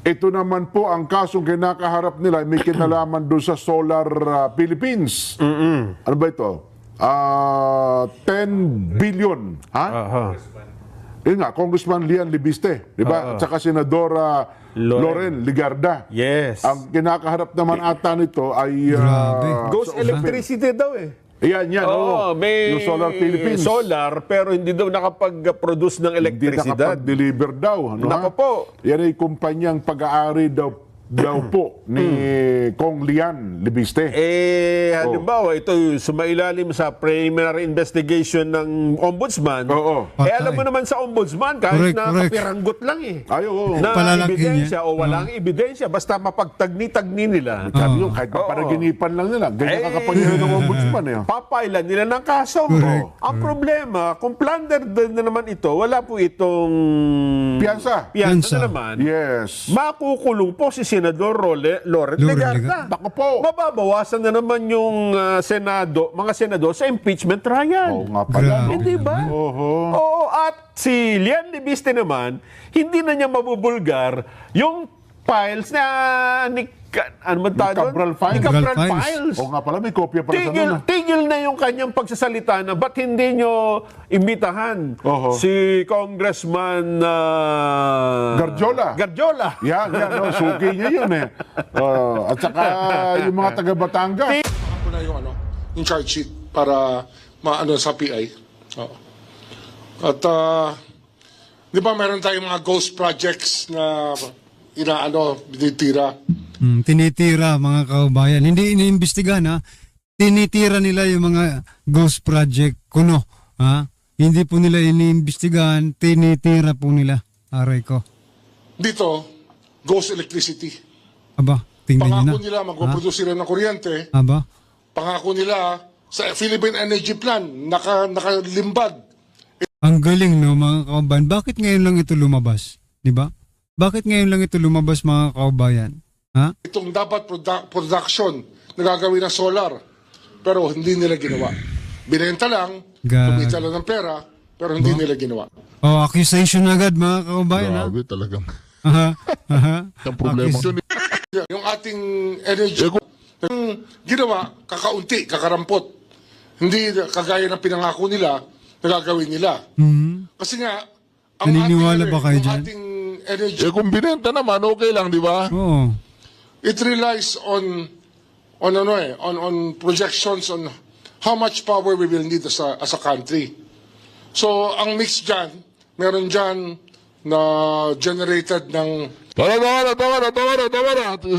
Ito naman po ang kasong kinakaharap nila may kinalaman doon sa Solar Philippines. Ano ba ito? 10 billion. Ha? Yun nga, Congressman Lian Libiste, di ba? At saka Senadora Loren Ligarda. Yes. Ang kinakaharap naman ata nito ay... Ghost electricity daw eh. Yan, oo. May Yung Solar Philippines. solar, pero hindi daw nakapag-produce ng Hindi elektrisidad. nakapag-deliver daw. Ano, Nako ha? po. Yan ay kumpanyang pag-aari daw po ni Kong Lian Libiste. Halimbawa, ito sumailalim sa preliminary investigation ng ombudsman. Oo. Alam mo naman sa ombudsman, kahit na kapiranggot lang eh. Ay, oo. Na Palalaki ebidensya o walang ebidensya, basta mapagtagni-tagni nila. Sabi nyo, kahit papanaginipan lang nila. Ganyan kakapangyarihan ng ombudsman eh. Papailan nila ng kaso. Ang problema, kung plunder na naman ito, wala po itong Piyansa. piyansa na naman. Yes. Makukulong po si Senador Loren Legarda. Bako po. Mababawasan na naman yung mga senador sa impeachment trial. Oo nga pala. no? Hindi ba? Oo, at si Lian Libiste naman, hindi na niya mabubulgar yung files na ano man tawag Cabral doon? files. Ni Cabral Cabral files. files. Oo nga pala, may kopya pala sa nuna. Tigil na yung kanyang pagsasalita na ba't hindi nyo imbitahan si Congressman Garjola. Yan, no, suki niya yun eh. At saka yung mga taga Batangas. Ako na yung charge sheet para maano sa PI. Oo. At di ba meron tayong mga ghost projects na binitira. Tinitira mga kaubayan. Hindi iniimbestigahan ha. Tinitira nila yung mga ghost project kuno. Ha? Hindi po nila iniimbestigahan. Tinitira po nila. Aray ko. Dito, ghost electricity. Aba, tingnan nyo na. Pangako nila magpuproduce sila ng kuryente. Aba, Pangako nila sa Philippine Energy Plan, nakalimbag. ang galing no mga kaubayan. Bakit ngayon lang ito lumabas? Di ba? Bakit ngayon lang ito lumabas mga kaubayan? Ha? Itong dapat production na gagawin ng solar. Pero hindi nila ginawa. Binenta lang, kumita lang ng pera, pero hindi nila ginawa. Oh, accusation agad mga kaubayan ha? Grabe talagang. Aha, aha. Ang problema. Yung ating energy, yung ginawa, kakarampot. Hindi kagaya ng pinangako nila, nagagawin nila. Kasi nga, ang Naniniwala ba kayo dyan? ating energy, Kung binenta naman, okay lang, di ba? Oo. it relies on projections on how much power we will need as a country. So, ang mix dyan, meron dyan na generated ng Tama na.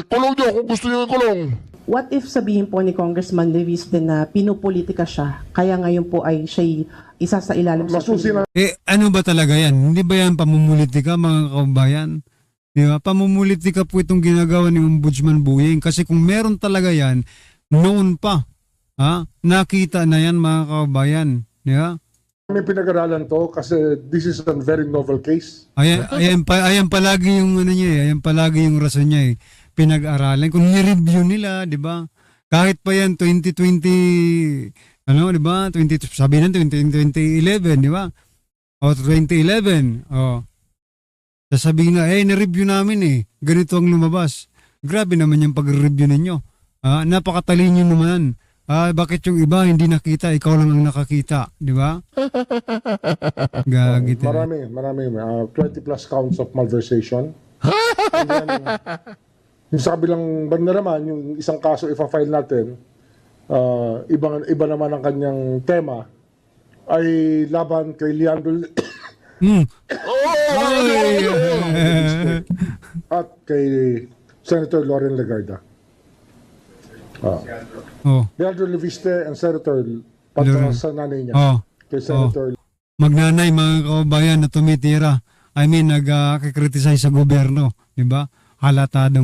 Kulong nyo kung gusto nyo kulong. What if sabihin po ni Congressman Davis din na pinupolitika siya, kaya ngayon po ay siya'y isa sa ilalim sa masusi na Ano ba talaga yan? Hindi ba yan pamumulitika mga kaubayan? Di ba? Pamumulitika po itong ginagawa ni Ombudsman Buying. Kasi kung meron talaga yan, noon pa. Ha? Nakita na yan mga kaubayan. Di ba? may pinag-aralan to kasi this is a very novel case. Ayan palagi yung ano niya eh. Ayan palagi yung rason niya eh. Pinag-aralan. Kung ni-review nila, di ba? Kahit pa yan 2020, ano, di ba? Sabi ng 2011, di ba? O 2011, o. Sasabihin na, na-review namin eh. Ganito ang lumabas. Grabe naman yung pag-review ninyo. Napakatalino naman. Bakit yung iba hindi nakita, ikaw lang ang nakakita, di ba? Gagit. Marami. 20 plus counts of malversation. And then, yung sa kabilang banda naman, yung isang kaso ipa-file natin, iba naman ang kanyang tema, ay laban kay Leandro at kay Senator Loren Legarda. Leandro Leviste and Senator patungkol sa nanay niya. Kay Senator Magnanay mga kababayan na tumitira. I mean, nag-criticize sa gobyerno. Di ba? Halatado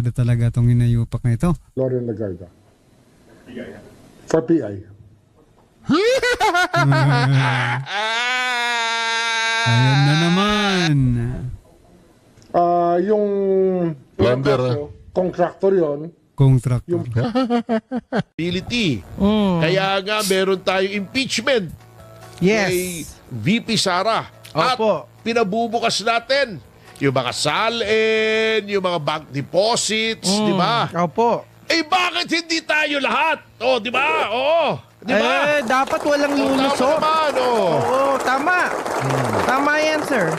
talaga itong inayupak na ito. Loren Legarda. For PI. Ayan na naman. Yung Plunder, contractor yon. Contractor. Ability. Kaya nga meron tayong impeachment kay Yes. VP Sara. At Opo. pinabubukas natin yung mga SALN, yung mga bank deposits, di ba? Opo. Eh bakit hindi tayo lahat? Oh, di ba? Oo. Di ba? Dapat walang Tama lulusot. naman, oh. Oo, tama. Tama yan, sir.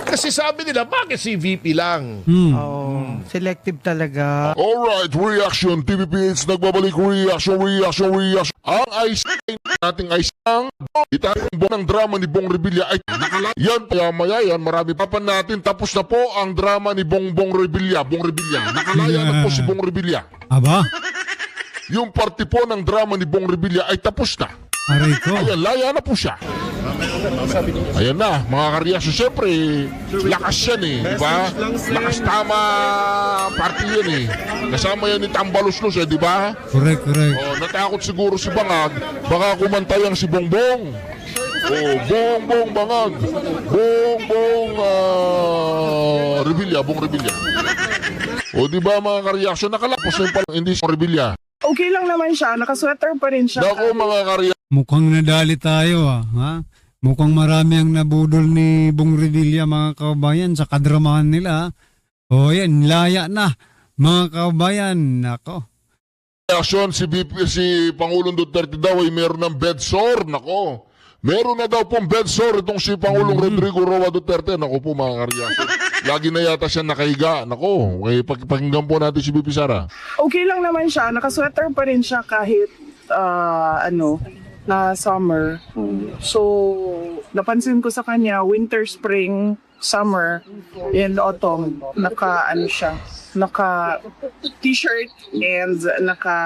Kasi sabi nila, bakit si VP lang? Oh, selective talaga. Alright, reaction. TVPH nagbabalik. Reaction. Ang IC nating IC ang itang ng drama ni Bong Revilla ay yan, maya yan, marami papan natin. Tapos na po ang drama ni Bong Revilla. Nakalaya na po si Bong Revilla. Aba, Yung parte po ng drama ni Bong Revilla ay tapos na. aray ko. Ayan, laya na po siya. Ayan na, mga karyasyo. Siyempre, lakas yan eh, di ba? Lakas tama party yan eh. Kasama yan ni Tambalos-los eh, di ba? Correct. Oh, natakot siguro si Bangag. Baka kumantayang si Bongbong. Oh, Bongbong Bangag. Bongbong Revilla, Bong Revilla. O di ba mga karyasyo, nakalapos na yung palang hindi si Revilla. Okay lang naman siya, nakasweater pa rin siya. Dako mga karyasyo. Mukhang nadali tayo ha? Mukhang marami ang nabudol ni Bong Revilla mga kabayan sa kadramahan nila. O yan, laya na mga kabayan. Nako. Reaksyon si Pangulong Duterte daw ay meron ng bed sore. Nako. Meron na daw pong bed sore itong si Pangulong Rodrigo Roa Duterte. Nako po mga karyasyo. Lagi na yata siya nakahiga. Nako, pakinggan po natin si BP Sara. Okay lang naman siya, nakasweater pa rin siya kahit na summer. So, napansin ko sa kanya, winter, spring, summer, and autumn, naka t-shirt and naka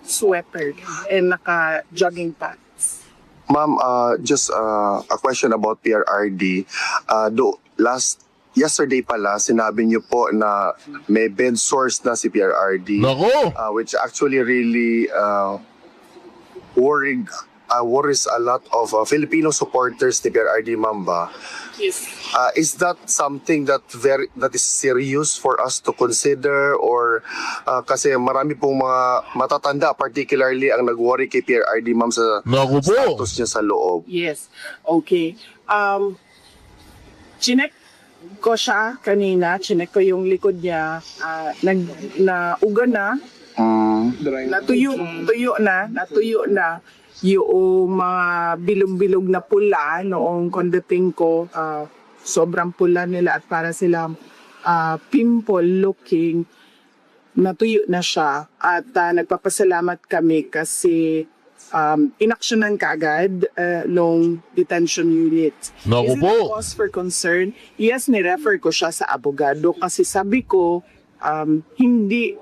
sweater and naka jogging pants. Ma'am, just a question about PRRD. Yesterday pala, sinabi niyo po na may bed sores na si PRRD. Nako! Which actually really worries a lot of Filipino supporters ni PRRD, ma'am ba? Yes. Is that something that is serious for us to consider, or kasi marami pong mga matatanda particularly ang nag-worry kay PRRD, ma'am, sa Naku po! status niya sa loob? Yes. Okay. Chinek ko siya kanina, chinek ko yung likod niya, nauga na, natuyo na yung mga bilog-bilog na pula noong kondating ko. Sobrang pula nila at para silang pimple looking, natuyo na siya. At nagpapasalamat kami kasi inaksyonan kaagad long detention unit. Naku Is it po. a cause for concern? Yes, ni-refer ko siya sa abogado kasi sabi ko hindi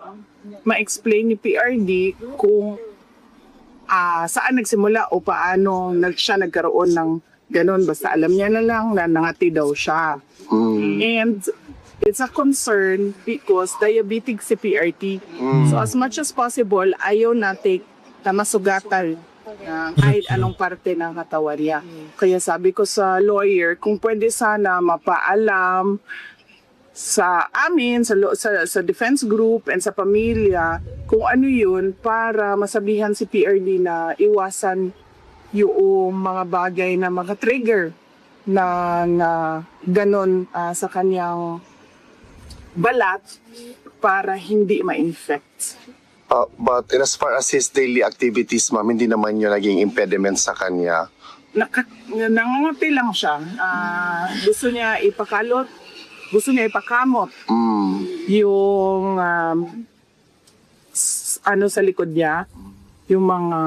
ma-explain ni PRD kung saan nagsimula o paano siya nagkaroon ng ganun. Basta alam niya na lang na nangati daw siya. And it's a concern because diabetic si PRT. So as much as possible, ayaw natin na masugatan kahit anong parte ng katawan niya. Kaya sabi ko sa lawyer, kung pwede sana mapaalam sa amin, sa defense group and sa pamilya, kung ano yun para masabihan si PRD na iwasan yung mga bagay na maka-trigger ng ganon sa kanyang balat para hindi ma-infect. But as far as his daily activities, ma'am, hindi naman yun naging impediment sa kanya. Nangangati lang siya. Gusto niya ipakamot yung sa likod niya, yung mga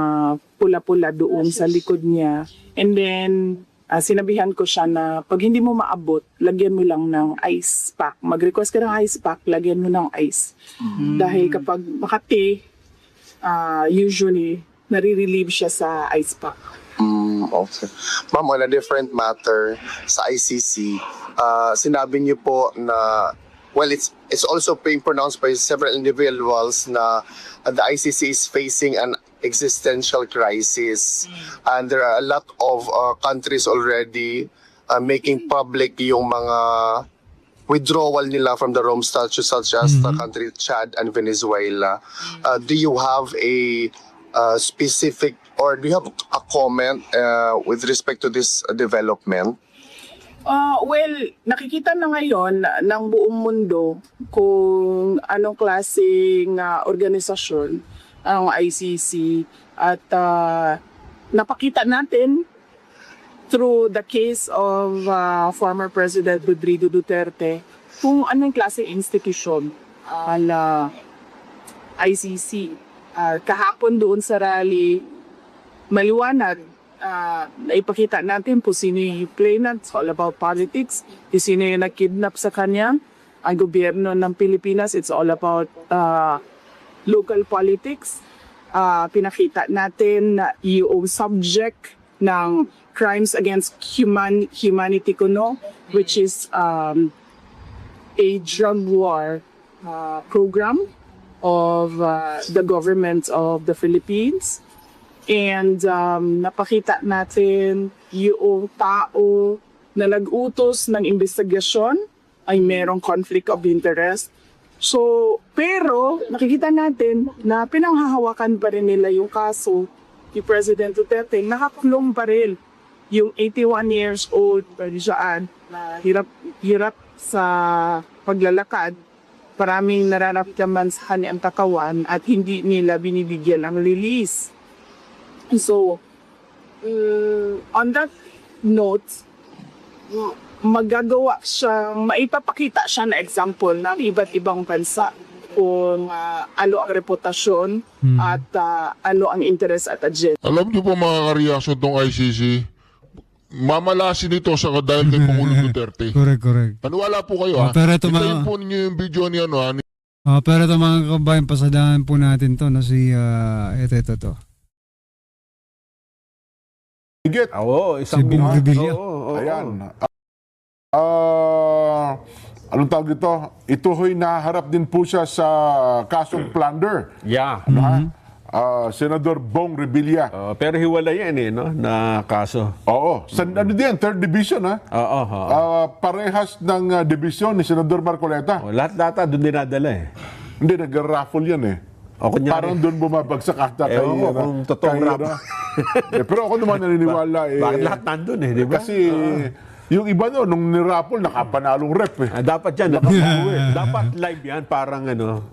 pula-pula doon sa likod niya. And then, sinabihan ko siya na pag hindi mo maabot, lagyan mo lang ng ice pack. Mag-request ka ng ice pack, lagyan mo ng ice. Dahil kapag makati, usually, nare-relieve siya sa ice pack. Okay. Ma'am, on a different matter, sa ICC, sinabi niyo po na, well, it's also being pronounced by several individuals na the ICC is facing an existential crisis. And there are a lot of countries already making public yung mga withdrawal nila from the Rome Statute, such as the country Chad and Venezuela. Do you have a specific, or do you have a comment with respect to this development? Well, nakikita na ngayon ng buong mundo kung anong klaseng organisasyon ang ICC at napakita natin through the case of former President Rodrigo Duterte kung anong klaseng institusyon ang ICC. Kahapon doon sa rally, maliwanag naipakita natin kung sino yung complainant. It's all about politics. Kung sino yung nag-kidnap sa kanya. Ang gobyerno ng Pilipinas, it's all about local politics. Pinakita natin na yung subject ng crimes against humanity kuno, which is a drug war program of the government of the Philippines. And napakita natin yung tao na nag-utos ng investigasyon ay merong conflict of interest. So, pero nakikita natin na pinanghahawakan pa rin nila yung kaso ni President Duterte. Nakakulong pa rin yung 81 years old dyan na hirap sa paglalakad. Maraming nararamdaman sa kanyang katawan at hindi nila binibigyan ng release. So, on that note, maipapakita siya na example ng iba't ibang bansa kung ano ang reputasyon at ano ang interest at agenda. Alam niyo po mga kareaksyon tong ICC, mamalasin ito sa dahil kay Pangulong Duterte. Correct. Paniwala po kayo ha. Pero ito Itayin po ninyo yung video ni pero ito mga kabayan, pasadahan po natin to na si ito. Higit. Isang Si Bong Revilla. Ayan. Anong tawag dito? Ito ho'y naharap din po siya sa kasong plunder. Yeah. Ano ha? Senador Bong Revilla. Pero hiwala yan no? Na kaso. Oo. Ano din? Third division ha? Parehas ng division ni Senador Marcoleta. Lahat doon dinadala Hindi, nag-raffle yan kunyari, parang doon bumabagsak ata kay kung totoong rap. Pero ako naman naniniwala Bakit lahat nandun di ba? Kasi yung iba nung niraffle, nakapanalong rep dapat yan. Dapat live yan. Parang ganon?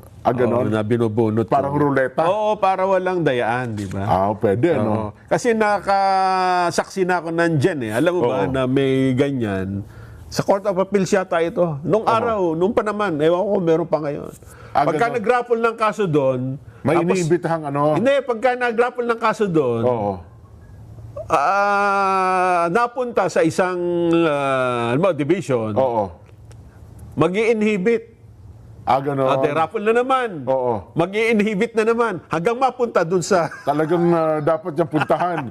na binubunot. Parang ruleta? Oo, para walang dayaan, di ba? Pwede, no? Kasi nakasaksi na ako nandyan Alam mo ba na may ganyan? Sa Court of Appeals yata ito. Nung araw, nung pa naman, ewan ko meron pa ngayon. Pagka nag-raffle ng kaso doon, may iniimbitahang Hindi, pagka nag-raffle ng kaso doon, napunta sa isang division, mag-i-inhibit. Ganon. Raffle na naman. Mag-i-inhibit na naman. Hanggang mapunta dun sa... Talagang dapat niyang puntahan.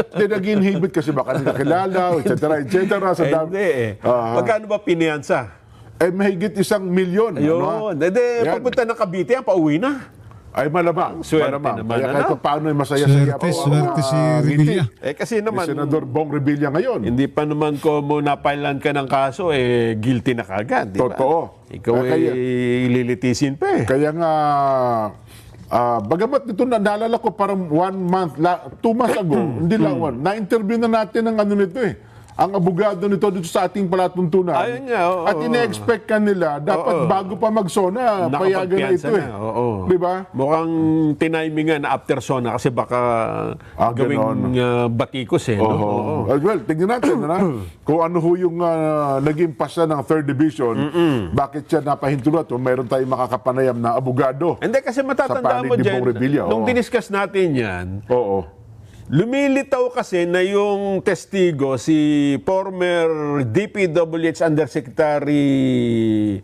Hindi nag-inhibit kasi baka nakakilala, etc. Hindi Magkano ba piniyansa? Mahigit 1 milyon. Ayun. Pagpunta ng Cavite, pauwi na. Ay malamang. Swerte naman. Kaya kahit paano ay masaya-saya po. Swerte si Revilla. Kasi naman, si Senador Bong Revilla ngayon. hindi pa naman ko mo napailan ka ng kaso, guilty na kagad. Di ba? Totoo. Ikaw ililitisin pa Kaya nga, bagamat ito naalala ko parang 1 month, 2 months ago, hindi lang na-interview na natin ang nito ang abogado nito dito sa ating palatuntunan. Ayun nga, At ine-expect ka nila, dapat bago pa mag-SONA, payagan na ito Di ba? Mukhang tinimingan na after SONA kasi baka gawing batikos Well, tingnan natin kung ano ho yung naging pasa ng 3rd Division, bakit siya napahintulot o mayroon tayong makakapanayam na abogado. Hindi kasi matatandaan mo dyan, nung diniscuss natin yan, lumilitaw kasi na yung testigo, si former DPWH Undersecretary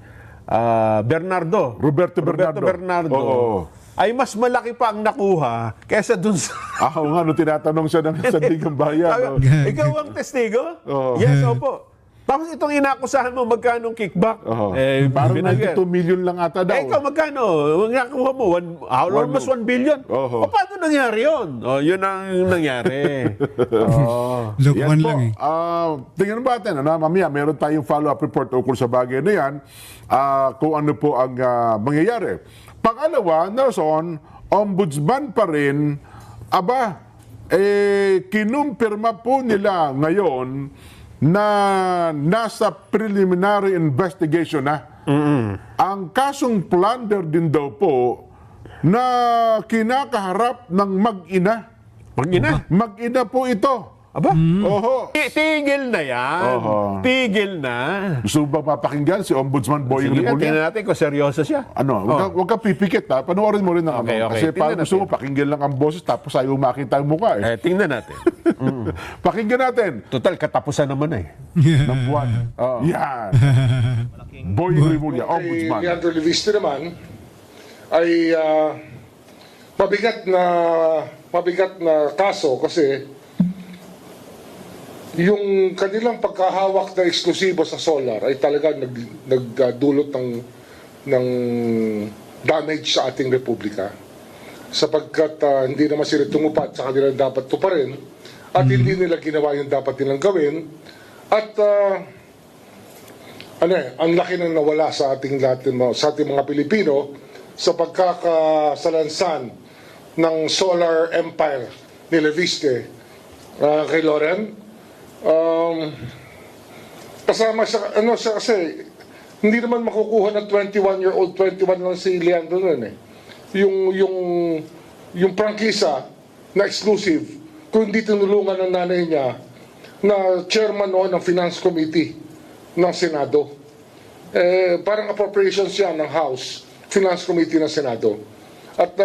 Roberto Bernardo. Ay mas malaki pa ang nakuha kaysa dun sa... nung tinatanong siya ng Sandigang Bayan. Ikaw ang testigo? Yes, opo. Tapos itong inakusahan mo, magkano kickback? Parang 92 million lang ata daw. Ikaw magkano? Nakuha mo, almost 1 billion. Paano nangyari yun? Yun ang nangyari. Lukman lang Tingnan ba natin, mamaya meron tayong follow-up report ukol sa bagay na yan, kung ano po ang mangyayari. Pangalawa, Nelson, ombudsman pa rin, kinumpirma po nila ngayon na nasa preliminary investigation na. Ang kasong plunder din daw po na kinakaharap ng mag-ina. Mag-ina? Mag-ina po ito. Aba? Oho. Tigil na yan. Oho. Tigil na. Gusto mo ba mapakinggan si Ombudsman Boying Sige, Rimulya? tingnan natin kung seryoso siya. Ano, wag ka pipikit ha. Panoorin mo rin ang Okay, ano. okay. Kasi Tingnan parang gusto mo natin. pakinggan lang ang boses tapos ayaw makita ang mukha eh. Tingnan natin. Pakinggan natin. Total, katapusan naman eh. Ng buwan. Yan. Boying Rimulya, Kay Ombudsman. Leandro Leviste naman ay mabigat na kaso kasi yung kanilang pagkahawak na eksklusibo sa solar ay talaga nagdulot ng damage sa ating republika sapagkat hindi naman sila tumupad sa kanilang dapat tuparin at hindi nila ginawa yung dapat nilang gawin at ang laki nang nawala sa ating mga Pilipino sa pagkakasalansan ng solar empire ni Leviste kay Loren. Kasama siya kasi hindi naman makukuha ng 21-year-old, 21 lang si Leandro nun eh. Yung prangkisa na exclusive, kung hindi tinulungan ng nanay niya na chairman noon ng Finance Committee ng Senado. Parang appropriations yan ng House, Finance Committee ng Senado. At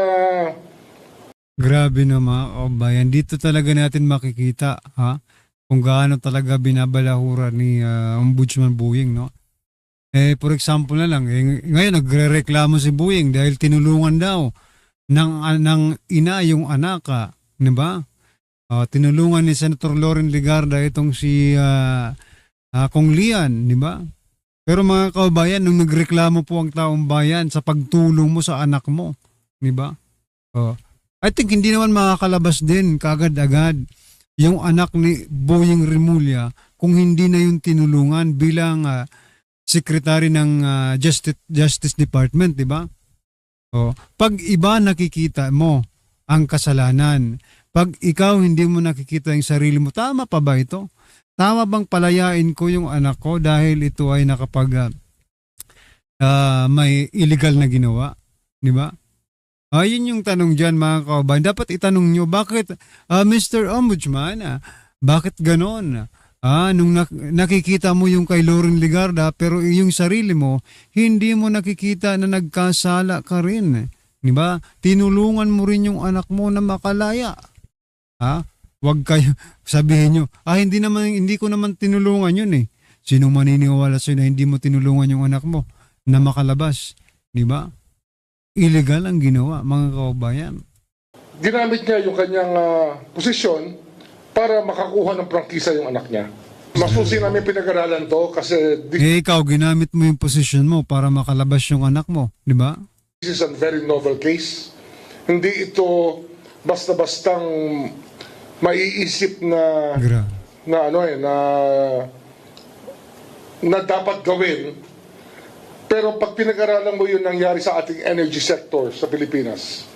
Grabe na mga kabayan. Dito talaga natin makikita kung gaano talaga binabalahura ni Ombudsman Boying, no? For example na lang, ngayon nagrereklamo si Boying dahil tinulungan daw ng ina yung anak, di ba? Tinulungan ni Senator Loren Legarda itong si Kong Lian, di ba? Pero mga kabayan, nung nagreklamo po ang taong bayan sa pagtulong mo sa anak mo, di ba? I think hindi naman makakalabas din kagad-agad yung anak ni Boying Rimulya kung hindi na yung tinulungan bilang secretary ng Justice Department, di ba? Pag iba nakikita mo ang kasalanan, pag ikaw hindi mo nakikita yung sarili mo, tama pa ba ito? Tama bang palayain ko yung anak ko dahil ito ay nakapag may illegal na ginawa, di ba? Yun yung tanong dyan mga kaubayan. Dapat itanong nyo, bakit Mr. Ombudsman, bakit ganon? Nung nakikita mo yung kay Loren Legarda pero yung sarili mo, hindi mo nakikita na nagkasala ka rin. Diba? Tinulungan mo rin yung anak mo na makalaya. Wag kayo sabihin nyo, hindi ko naman tinulungan yun eh. Sino maniniwala sa'yo na hindi mo tinulungan yung anak mo na makalabas? Diba? Illegal ang ginawa, mga kaubayan. Ginamit niya yung kanyang posisyon para makakuha ng prangkisa yung anak niya. Masusi namin pinag-aralan to kasi ikaw, ginamit mo yung posisyon mo para makalabas yung anak mo, di ba? this is a very novel case. Hindi ito basta-bastang maiisip na na dapat gawin. Pero pag pinag-aralan mo yung nangyari sa ating energy sector sa Pilipinas,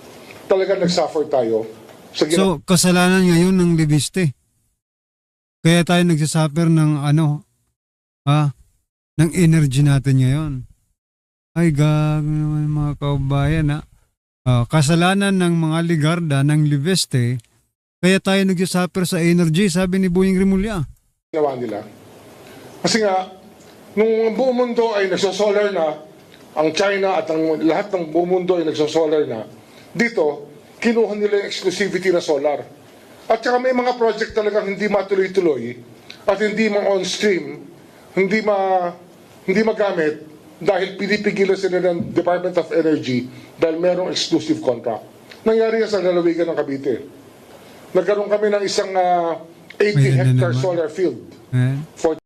talaga nag-suffer tayo. So, kasalanan ngayon ng Leviste. Kaya tayo nagsasuffer ng ng energy natin ngayon. Ay, gago naman mga kaubayan kasalanan ng mga Legarda, ng Leviste, kaya tayo nagsasuffer sa energy, sabi ni Boying Rimulya. Ginawa nila. Kasi nga, nung buong mundo ay nagsosolar na, ang China at ang lahat ng buong mundo ay nagsosolar na, dito, kinuha nila yung exclusivity na solar. At saka may mga project talagang hindi matuloy-tuloy at hindi ma-on stream, hindi magamit dahil pinipigilan sila ng Department of Energy dahil merong exclusive contract. Nangyari yan sa lalawigan ng Cavite. Nagkaroon kami ng isang 80-hectare solar field.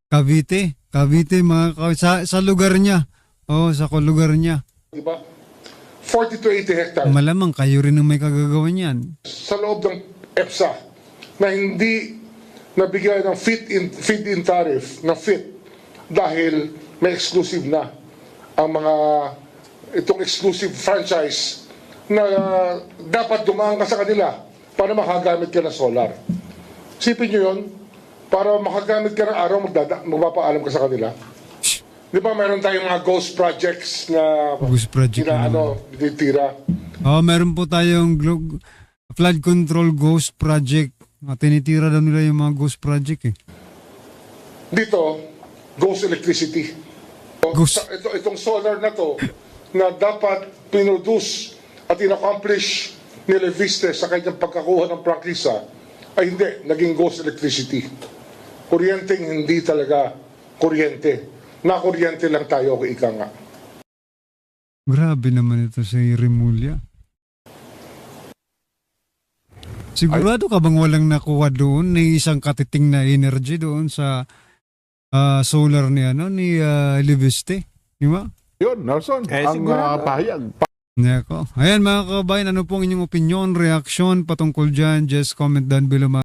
Cavite mga sa lugar niya. Sa lugar niya. Diba? 40 to 80 hectares. Malamang kayo rin ang may kagagawan yan. Sa loob ng EPSA na hindi nabigay ng feed-in tariff na fit dahil may exclusive na ang itong exclusive franchise na dapat dumaan ka sa kanila para makagamit ka ng solar. Sipin nyo yun, para makagamit ka ng araw, magpapaalam ka sa kanila. Di ba meron tayong mga ghost projects na Ghost project na ditira. Meron po tayong flood control ghost project. Tinitira daw nila yung mga ghost project eh. Dito, ghost electricity. Ghost. Itong solar na to, na dapat pinroduce at in-accomplish ni Leviste sa kanyang pagkakuha ng prangkisa, ay hindi, naging ghost electricity. Kuryenteng hindi talaga kuryente. Nakuryente lang tayo, ika nga. Grabe naman ito si Remulla. Sigurado ka bang walang nakuha doon ng isang katiting na energy doon sa solar ni Leviste? Di ba? Yun, Nelson, ang sigurado. pahayag. Ayan mga kabayan, ano pong inyong opinion, reaction patungkol dyan? Just comment down below.